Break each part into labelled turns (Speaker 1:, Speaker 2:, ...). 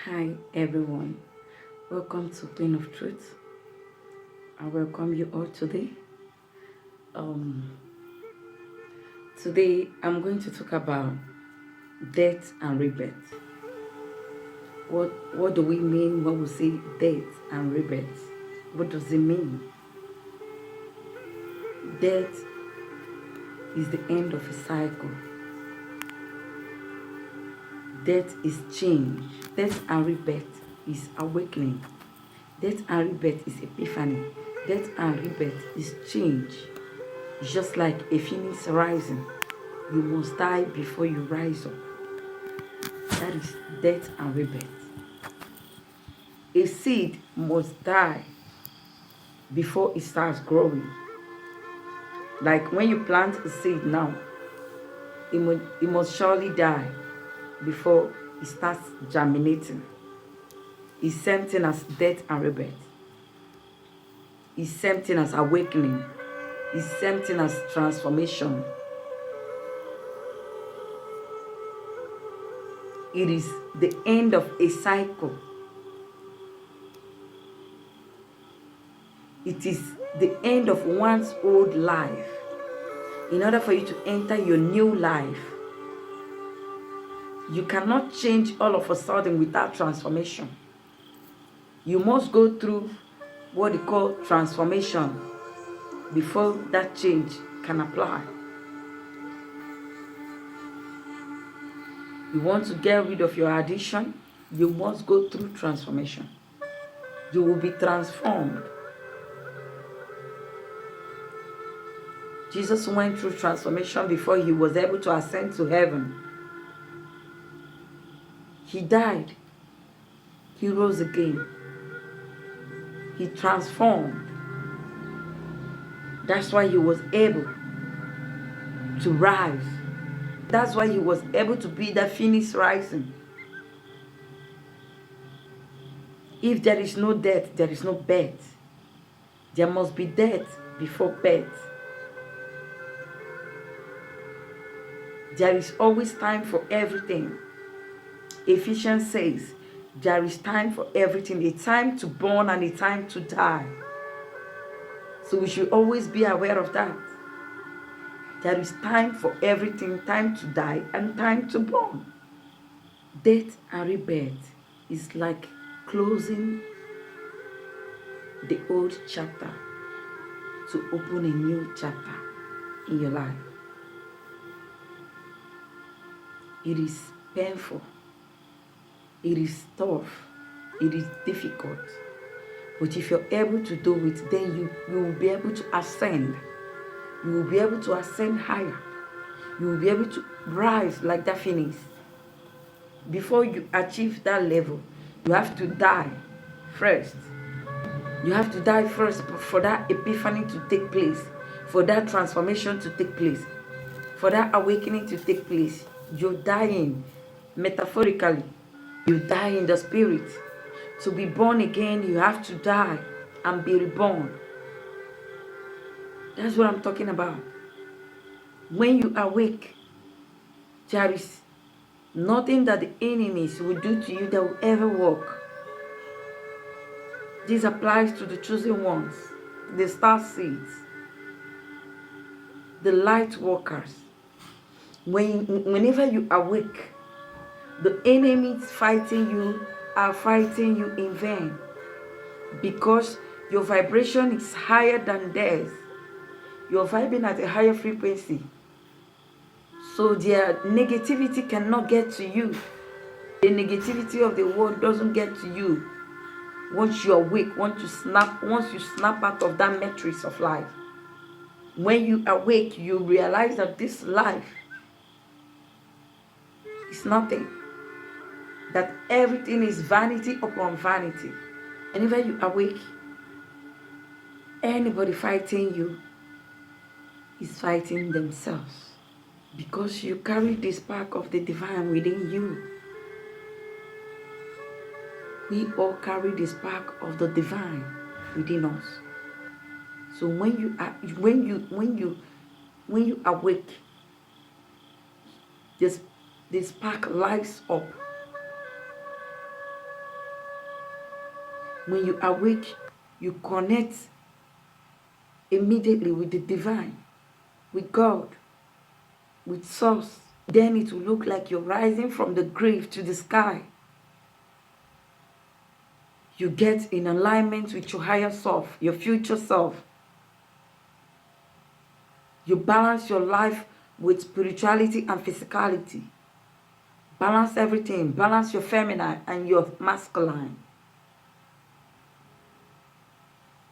Speaker 1: Hi everyone, welcome to Pain of Truth. I welcome you all today. Um, Today I'm going to talk about death and rebirth. What do we mean when we say death and rebirth? What does it mean? Death is the end of a cycle. Death is change. Death and rebirth is awakening. Death and rebirth is epiphany. Death and rebirth is change. Just like a phoenix rising, you must die before you rise up. That is death and rebirth. A seed must die before it starts growing. Like when you plant a seed now, it must surely die before it starts germinating. It's same thing as death and rebirth. It's same thing as awakening. It's same thing as transformation. It is the end of a cycle. It is the end of one's old life. In order for you to enter your new life, you cannot change all of a sudden without transformation. You must go through what they call transformation before that change can apply. You want to get rid of your addiction, you must go through transformation. You will be transformed. Jesus went through transformation before he was able to ascend to heaven. He died. He rose again. He transformed. That's why he was able to rise. That's why he was able to be the phoenix rising. If there is no death, there is no birth. There must be death before birth. There is always time for everything. Ephesians says, there is time for everything, a time to born and a time to die. So we should always be aware of that. There is time for everything, time to die and time to born. Death and rebirth is like closing the old chapter to open a new chapter in your life. It is painful. It is tough. It is difficult. But if you're able to do it, then you will be able to ascend. You will be able to ascend higher. You will be able to rise like that phoenix. Before you achieve that level, you have to die first. You have to die first for that epiphany to take place, for that transformation to take place, for that awakening to take place. You're dying metaphorically. You die in the spirit. To be born again, you have to die and be reborn. That's what I'm talking about. When you awake, there is nothing that the enemies will do to you that will ever work. This applies to the chosen ones, the star seeds, the light workers. Whenever you awake, the enemies fighting you are fighting you in vain, because your vibration is higher than theirs. You're vibing at a higher frequency. So their negativity cannot get to you. The negativity of the world doesn't get to you. Once you awake, once you snap out of that matrix of life. When you awake, you realize that this life is nothing. That everything is vanity upon vanity. Whenever you awake, anybody fighting you is fighting themselves. Because you carry the spark of the divine within you. We all carry the spark of the divine within us. So when you awake, the spark lights up. When you awake, you connect immediately with the divine, with God, with source. Then it will look like you're rising from the grave to the sky. You get in alignment with your higher self, your future self. You balance your life with spirituality and physicality. Balance everything. Balance your feminine and your masculine.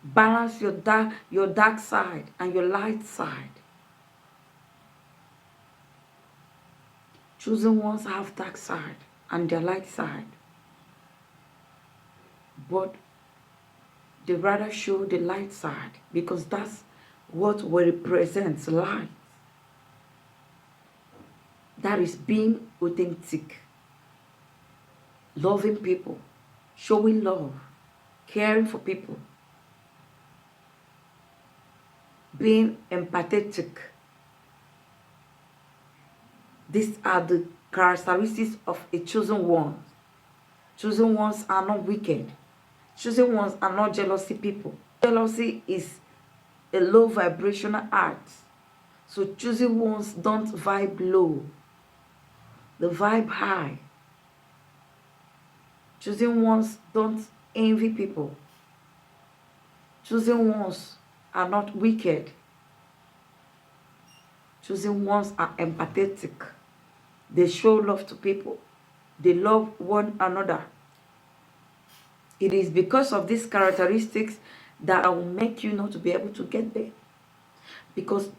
Speaker 1: Balance your dark side and your light side. Chosen ones have dark side and their light side, but they rather show the light side because that's what represents light. That is being authentic, loving people, showing love, caring for people, being empathetic. These are the characteristics of a chosen one. Chosen ones are not wicked. Chosen ones are not jealousy people. Jealousy is a low vibrational act. So chosen ones don't vibe low. They vibe high. Chosen ones don't envy people. Chosen ones are not wicked. Chosen ones are empathetic. They show love to people. They love one another. It is because of these characteristics that I will make you not to be able to get there. Because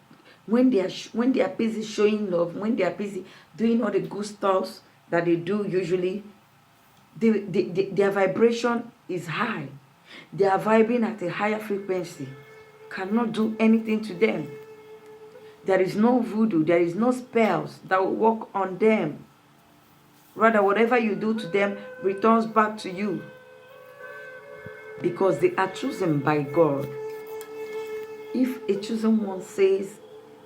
Speaker 1: when they are busy showing love, when they are busy doing all the good stuff that they do usually, their vibration is high. They are vibing at a higher frequency. Cannot do anything to them. There is no voodoo, there is no spells that will work on them. Rather, whatever you do to them returns back to you. Because they are chosen by God. If a chosen one says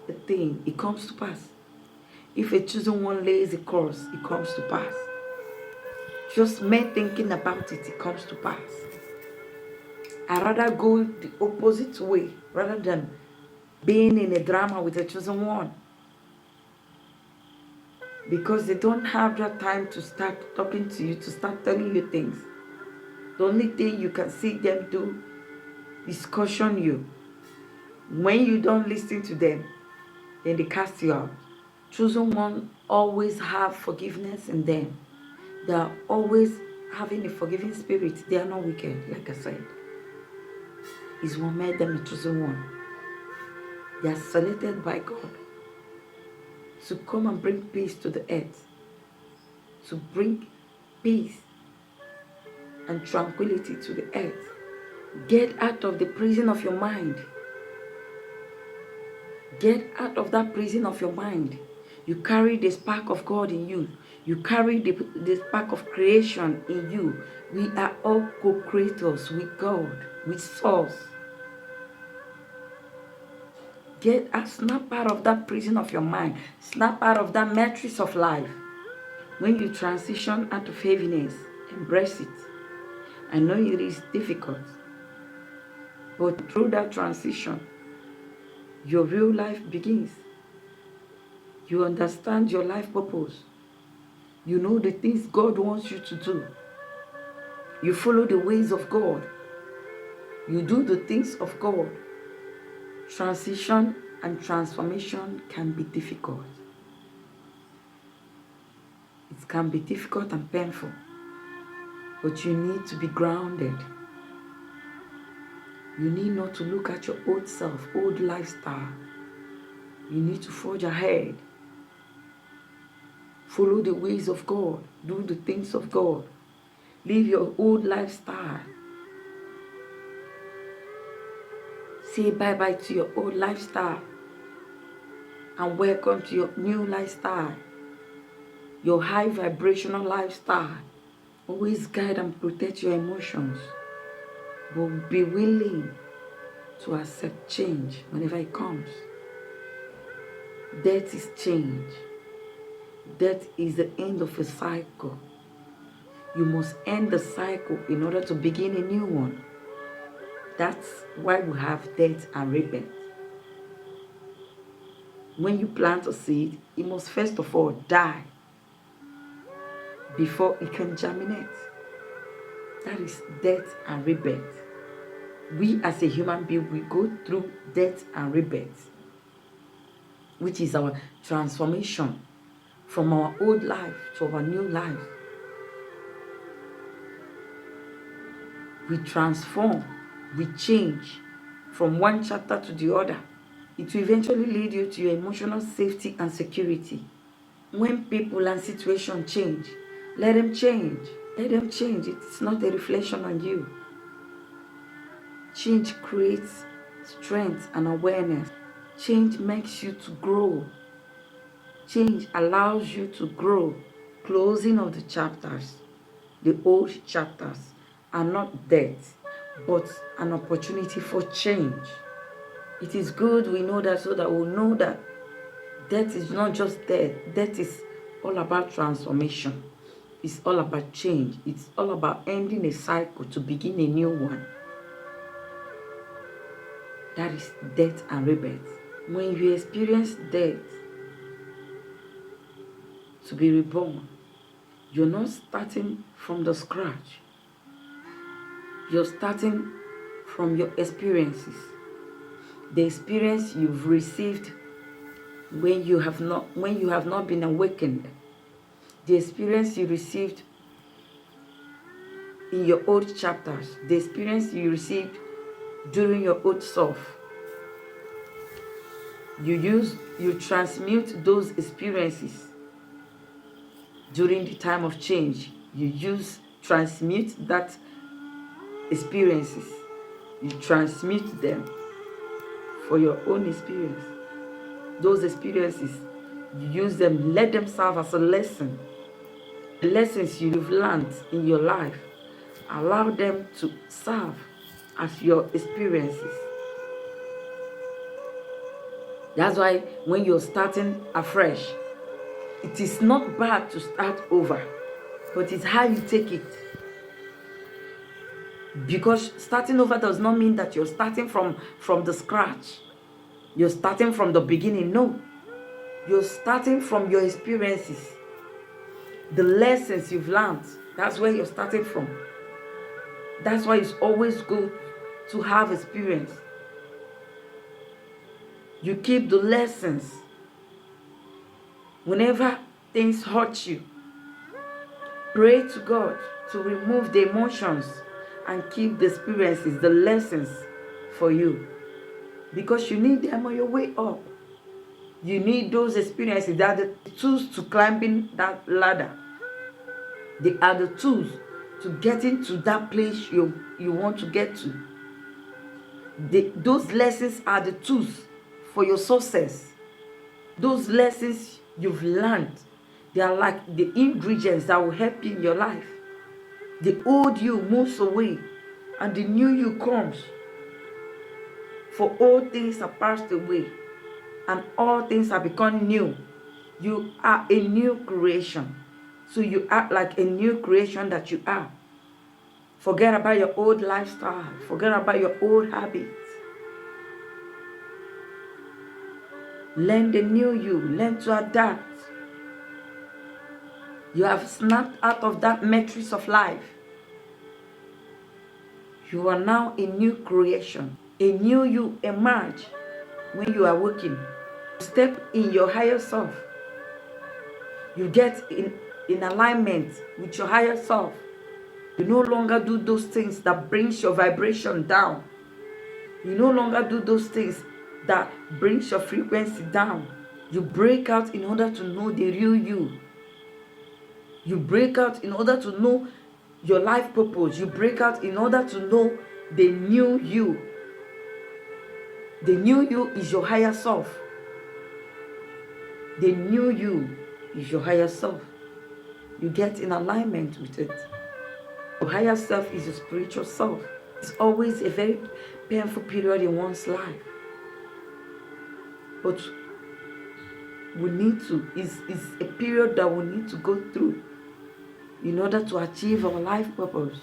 Speaker 1: a thing, it comes to pass. If a chosen one lays a curse, it comes to pass. Just mere thinking about it, it comes to pass. I rather go the opposite way rather than being in a drama with a chosen one. Because they don't have that time to start talking to you, to start telling you things. The only thing you can see them do is caution you. When you don't listen to them, then they cast you out. Chosen ones always have forgiveness in them. They are always having a forgiving spirit. They are not wicked, like I said. It's what made them a chosen one. They are selected by God to come and bring peace to the earth, to bring peace and tranquility to the earth. Get out of the prison of your mind. Get out of that prison of your mind. You carry the spark of God in you. You carry the spark of creation in you. We are all co-creators with God, with Source. Snap out of that prison of your mind. Snap out of that matrix of life. When you transition out of heaviness, embrace it. I know it is difficult, but through that transition, your real life begins. You understand your life purpose. You know the things God wants you to do. You follow the ways of God. You do the things of God. Transition and transformation can be difficult. It can be difficult and painful, but you need to be grounded. You need not to look at your old self, old lifestyle. You need to forge ahead. Follow the ways of God. Do the things of God. Live your old lifestyle. Say bye-bye to your old lifestyle and welcome to your new lifestyle. Your high vibrational lifestyle. Always guide and protect your emotions. But be willing to accept change whenever it comes. Death is change. Death is the end of a cycle. You must end the cycle in order to begin a new one. That's why we have death and rebirth. When you plant a seed, it must first of all die before it can germinate. That is death and rebirth. We as a human being, we go through death and rebirth, which is our transformation from our old life to our new life. We transform, we change from one chapter to the other. It will eventually lead you to your emotional safety and security. When people and situations change, let them change. Let them change. It's not a reflection on you. Change creates strength and awareness. Change makes you to grow. Change allows you to grow. Closing of the chapters, the old chapters, are not death, but an opportunity for change. It is good we know that, so that we'll know that death is not just death. Death is all about transformation. It's all about change. It's all about ending a cycle to begin a new one. That is death and rebirth. When you experience death to be reborn, you're not starting from the scratch. You're starting from your experiences. The experience you've received when you have not been awakened. The experience you received in your old chapters. The experience you received during your old self. You transmute those experiences during the time of change. Transmute that experiences. You transmute them for your own experience. Those experiences, you use them, let them serve as a lesson. The lessons you've learned in your life, allow them to serve as your experiences. That's why when you're starting afresh, it is not bad to start over, but it's how you take it. Because starting over does not mean that you're starting from the scratch. You're starting from the beginning. No. You're starting from your experiences. The lessons you've learned. That's where you're starting from. That's why it's always good to have experience. You keep the lessons. Whenever things hurt you, pray to God to remove the emotions and keep the experiences, the lessons for you. Because you need them on your way up. You need those experiences. They are the tools to climbing that ladder. They are the tools to getting to that place you want to get to. Those lessons are the tools for your success. Those lessons you've learned, they are like the ingredients that will help you in your life. The old you moves away and the new you comes. For all things are passed away and all things have become new. You are a new creation. So you act like a new creation that you are. Forget about your old lifestyle. Forget about your old habits. Learn the new you. Learn to adapt. You have snapped out of that matrix of life. You are now a new creation. A new you emerge when you are working. Step in your higher self. You get in alignment with your higher self. You no longer do those things that brings your vibration down. You no longer do those things that brings your frequency down. You break out in order to know the real you. You break out in order to know your life purpose. You break out in order to know the new you. The new you is your higher self. The new you is your higher self. You get in alignment with it. Your higher self is your spiritual self. It's always a very painful period in one's life. But we need to, it's a period that we need to go through. in order to achieve our life purpose,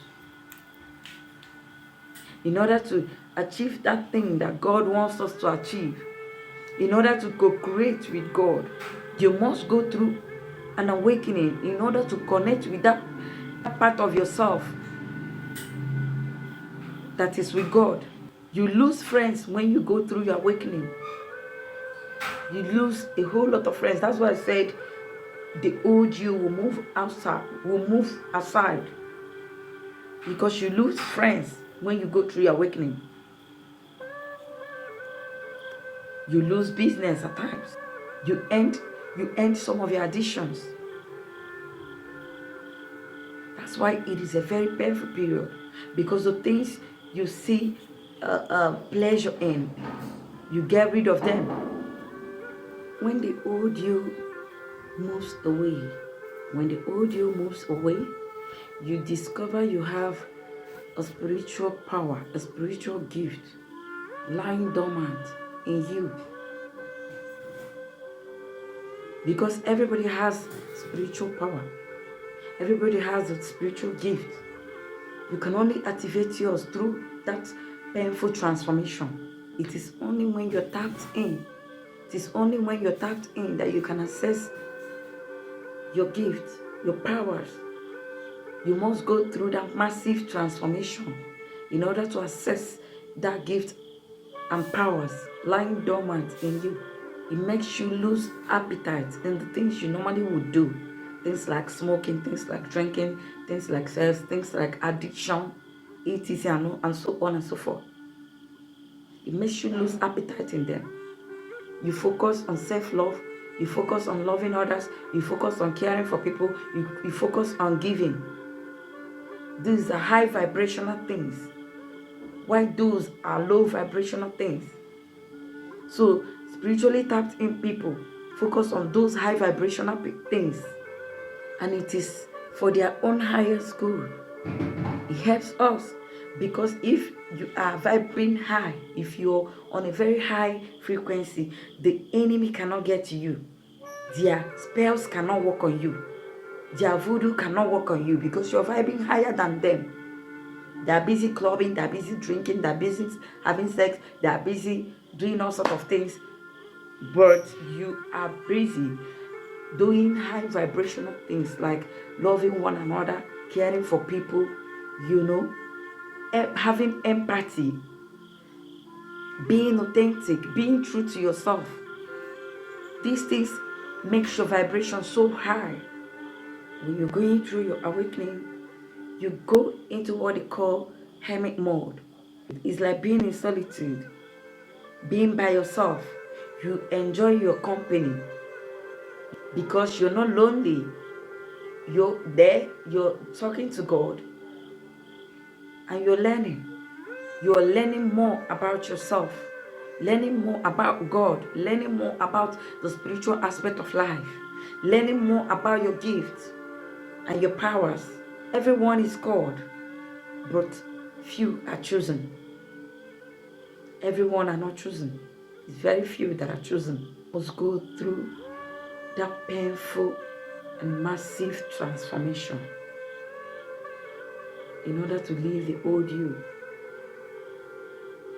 Speaker 1: in order to achieve that thing that God wants us to achieve, in order to co-create with God, you must go through an awakening in order to connect with that part of yourself that is with God. You lose friends when you go through your awakening. You lose a whole lot of friends. That's why I said the old you will move aside, because you lose friends when you go through your awakening. You lose business at times. You end some of your additions. That's why it is a very painful period, because the things you see pleasure in, you get rid of them. When the old you moves away, you discover you have a spiritual power, a spiritual gift lying dormant in you. Because everybody has spiritual power. Everybody has a spiritual gift. You can only activate yours through that painful transformation. It is only when you're tapped in. It is only when you're tapped in that you can access your gifts, your powers. You must go through that massive transformation in order to access that gift and powers lying dormant in you. It makes you lose appetite in the things you normally would do. Things like smoking, things like drinking, things like sex, things like addiction, etc. and so on and so forth. It makes you lose appetite in them. You focus on self-love. You focus on loving others. You focus on caring for people. You focus on giving. These are high vibrational things, while those are low vibrational things. So spiritually tapped in people focus on those high vibrational things, and it is for their own highest good. It helps us, because if you are vibrating high, if you're on a very high frequency, the enemy cannot get to you. Their spells cannot work on you. Their voodoo cannot work on you, because you're vibrating higher than them. They're busy clubbing, they're busy drinking, they're busy having sex, they're busy doing all sorts of things. But you are busy doing high vibrational things like loving one another, caring for people, having empathy, being authentic, being true to yourself. These things make your vibration so high. When you're going through your awakening, you go into what they call hermit mode. It's like being in solitude, being by yourself. You enjoy your company because you're not lonely. You're there, you're talking to God, and you're learning. You're learning more about yourself, learning more about God, learning more about the spiritual aspect of life, learning more about your gifts and your powers. Everyone is called, but few are chosen. Everyone are not chosen. It's very few that are chosen. Must go through that painful and massive transformation in order to leave the old you,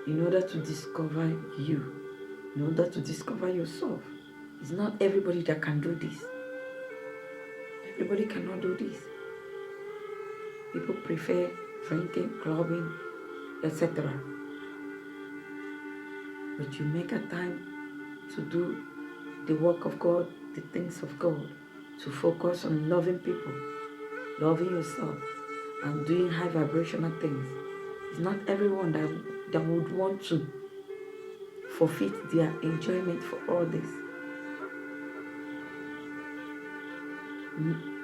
Speaker 1: in order to discover you, in order to discover yourself. It's not everybody that can do this. Everybody cannot do this. People prefer drinking, clubbing, etc. But you make a time to do the work of God, the things of God, to focus on loving people, loving yourself, and doing high vibrational things. It's not everyone that would want to forfeit their enjoyment for all this.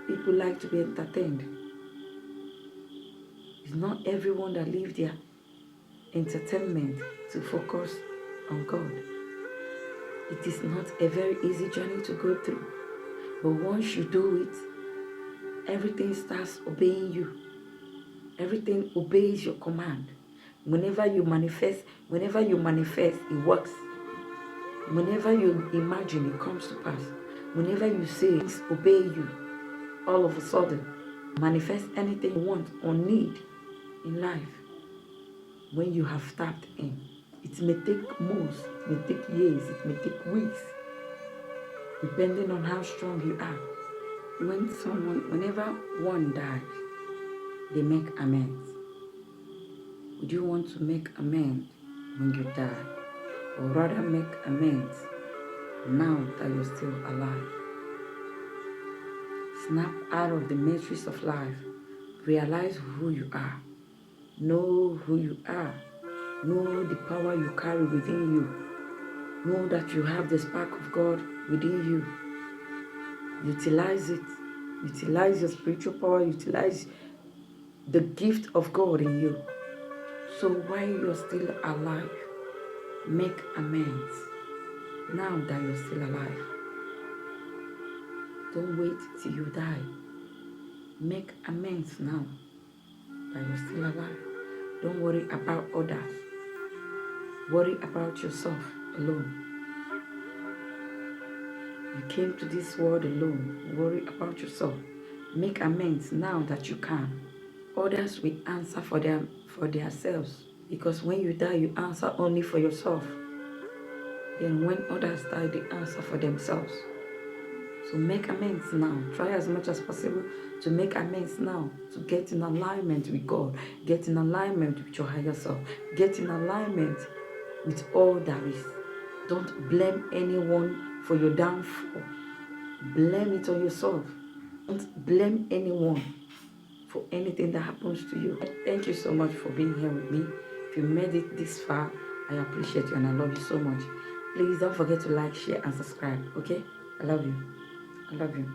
Speaker 1: People like to be entertained. It's not everyone that leaves their entertainment to focus on God. It is not a very easy journey to go through. But once you do it, everything starts obeying you. Everything obeys your command. Whenever you manifest, it works. Whenever you imagine, it comes to pass. Whenever you say, things obey you all of a sudden. Manifest anything you want or need in life when you have tapped in. It may take months, it may take years, it may take weeks, depending on how strong you are. Whenever one dies, they make amends. Would you want to make amends when you die, or rather make amends now that you're still alive? Snap out of the matrix of life. Realize who you are. Know who you are. Know the power you carry within you. Know that you have the spark of God within you. Utilize it. Utilize your spiritual power. Utilize the gift of God in you. So while you're still alive, make amends now that you're still alive. Don't wait till you die. Make amends now that you're still alive. Don't worry about others. Worry about yourself alone. You came to this world alone. Worry about yourself. Make amends now that you can. Others will answer for themselves, because when you die, you answer only for yourself. Then when others die, they answer for themselves. So make amends now. Try as much as possible to make amends now, to get in alignment with God, get in alignment with your higher self, get in alignment with all that is. Don't blame anyone for your downfall. Blame it on yourself. Don't blame anyone for anything that happens to you. Thank you so much for being here with me. If you made it this far, I appreciate you and I love you so much. Please don't forget to like, share, and subscribe, okay? I love you. I love you.